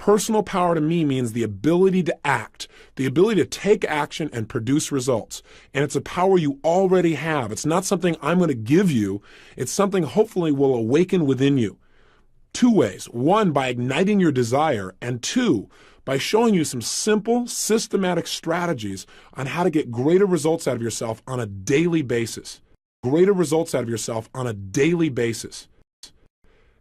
Personal power to me means the ability to act, the ability to take action and produce results. And it's a power you already have. It's not something I'm going to give you. It's something hopefully will awaken within you. Two ways. One, by igniting your desire, and two, by showing you some simple, systematic strategies on how to get greater results out of yourself on a daily basis. Greater results out of yourself on a daily basis.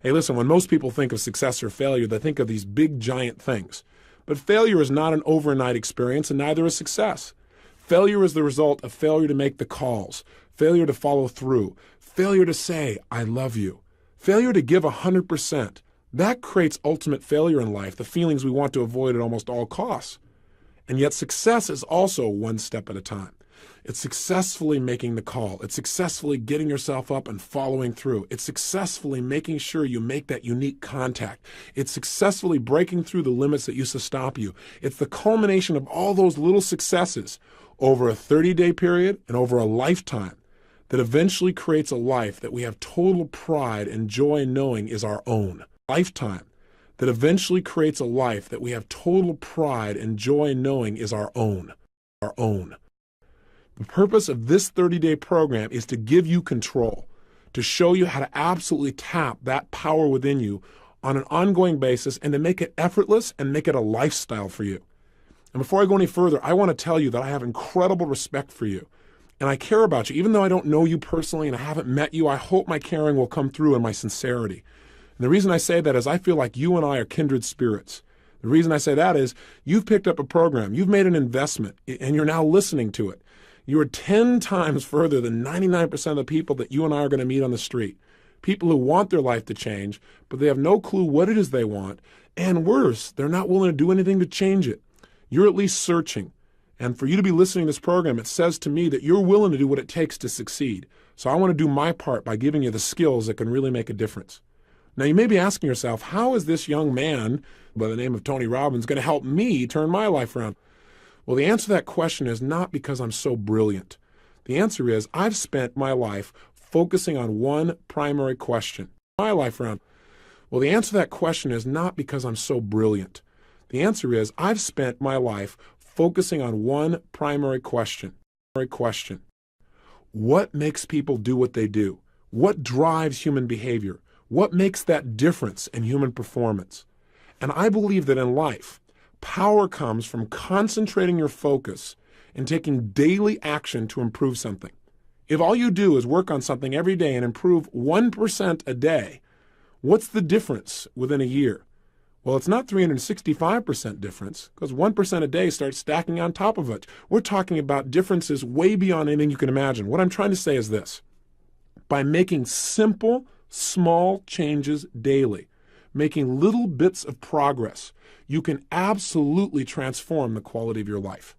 Hey, listen, when most people think of success or failure, they think of these big, giant things. But failure is not an overnight experience, and neither is success. Failure is the result of failure to make the calls, failure to follow through, failure to say, I love you, failure to give 100%. That creates ultimate failure in life, the feelings we want to avoid at almost all costs. And yet success is also one step at a time. It's successfully making the call. It's successfully getting yourself up and following through. It's successfully making sure you make that unique contact. It's successfully breaking through the limits that used to stop you. It's the culmination of all those little successes over a 30-day period and over a lifetime that eventually creates a life that we have total pride and joy in knowing is our own. Lifetime that eventually creates a life that we have total pride and joy in knowing is our own. Our own. The purpose of this 30-day program is to give you control, to show you how to absolutely tap that power within you on an ongoing basis and to make it effortless and make it a lifestyle for you. And before I go any further, I want to tell you that I have incredible respect for you. And I care about you. Even though I don't know you personally and I haven't met you, I hope my caring will come through in my sincerity. And the reason I say that is I feel like you and I are kindred spirits. The reason I say that is you've picked up a program, you've made an investment, and you're now listening to it. You are 10 times further than 99% of the people that you and I are going to meet on the street. People who want their life to change, but they have no clue what it is they want. And worse, they're not willing to do anything to change it. You're at least searching. And for you to be listening to this program, it says to me that you're willing to do what it takes to succeed. So I want to do my part by giving you the skills that can really make a difference. Now, you may be asking yourself, how is this young man by the name of Tony Robbins going to help me turn my life around? Well, the answer to that question is not because I'm so brilliant. The answer is I've spent my life focusing on one primary question. My life around. Well, the answer to that question is not because I'm so brilliant. The answer is I've spent my life focusing on one primary question. What makes people do what they do? What drives human behavior? What makes that difference in human performance? And I believe that in life, power comes from concentrating your focus and taking daily action to improve something. If all you do is work on something every day and improve 1% a day, what's the difference within a year? Well, it's not 365% difference, because 1% a day starts stacking on top of it. We're talking about differences way beyond anything you can imagine. What I'm trying to say is this. By making simple, small changes daily, making little bits of progress, you can absolutely transform the quality of your life.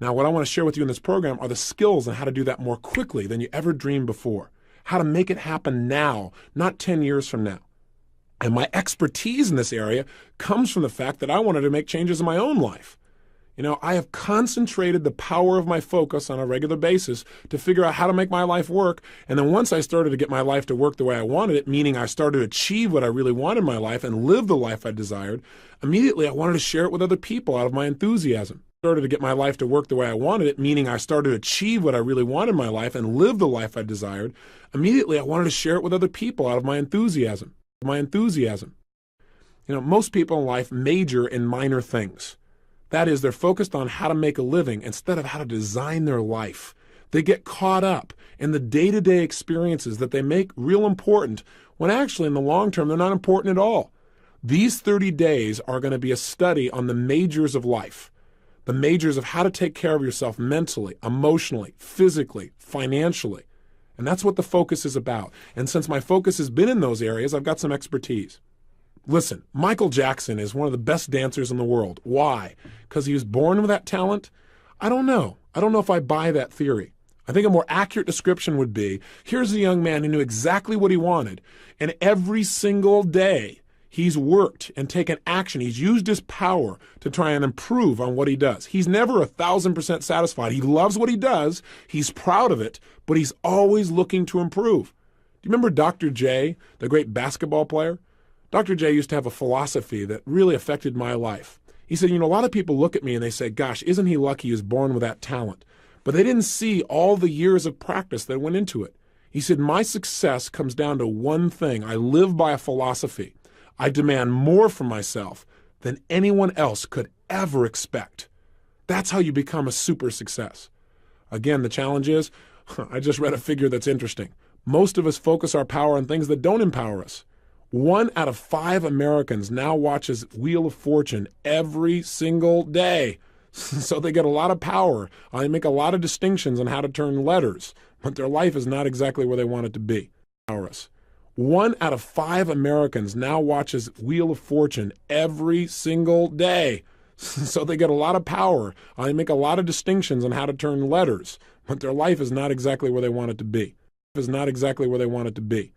Now, what I want to share with you in this program are the skills on how to do that more quickly than you ever dreamed before. How to make it happen now, not 10 years from now. And my expertise in this area comes from the fact that I wanted to make changes in my own life. You know, I have concentrated the power of my focus on a regular basis to figure out how to make my life work. And then once I started to get my life to work the way I wanted it, meaning I started to achieve what I really wanted in my life and live the life I desired, immediately I wanted to share it with other people out of my enthusiasm. Started to get my life to work the way I wanted it, meaning I started to achieve what I really wanted in my life and live the life I desired. Immediately I wanted to share it with other people out of my enthusiasm. You know, most people in life major in minor things. That is, they're focused on how to make a living instead of how to design their life. They get caught up in the day-to-day experiences that they make real important, when actually in the long term they're not important at all. These 30 days are going to be a study on the majors of life, the majors of how to take care of yourself mentally, emotionally, physically, financially. And that's what the focus is about. And since my focus has been in those areas, I've got some expertise. Listen, Michael Jackson is one of the best dancers in the world. Why? Because he was born with that talent? I don't know. I don't know if I buy that theory. I think a more accurate description would be, here's a young man who knew exactly what he wanted, and every single day he's worked and taken action. He's used his power to try and improve on what he does. He's never 1,000% satisfied. He loves what he does. He's proud of it, but he's always looking to improve. Do you remember Dr. J, the great basketball player? Dr. J used to have a philosophy that really affected my life. He said, a lot of people look at me and they say, gosh, isn't he lucky he was born with that talent? But they didn't see all the years of practice that went into it. He said, my success comes down to one thing. I live by a philosophy. I demand more from myself than anyone else could ever expect. That's how you become a super success. Again, the challenge is, I just read a figure that's interesting. Most of us focus our power on things that don't empower us. 1 out of 5 Americans now watches Wheel of Fortune every single day. So they get a lot of power. They make a lot of distinctions on how to turn letters, but their life is not exactly where they want it to be. 1 out of 5 Americans now watches Wheel of Fortune every single day. So they get a lot of power. They make a lot of distinctions on how to turn letters, but their life is not exactly where they want it to be. Is not exactly where they want it to be.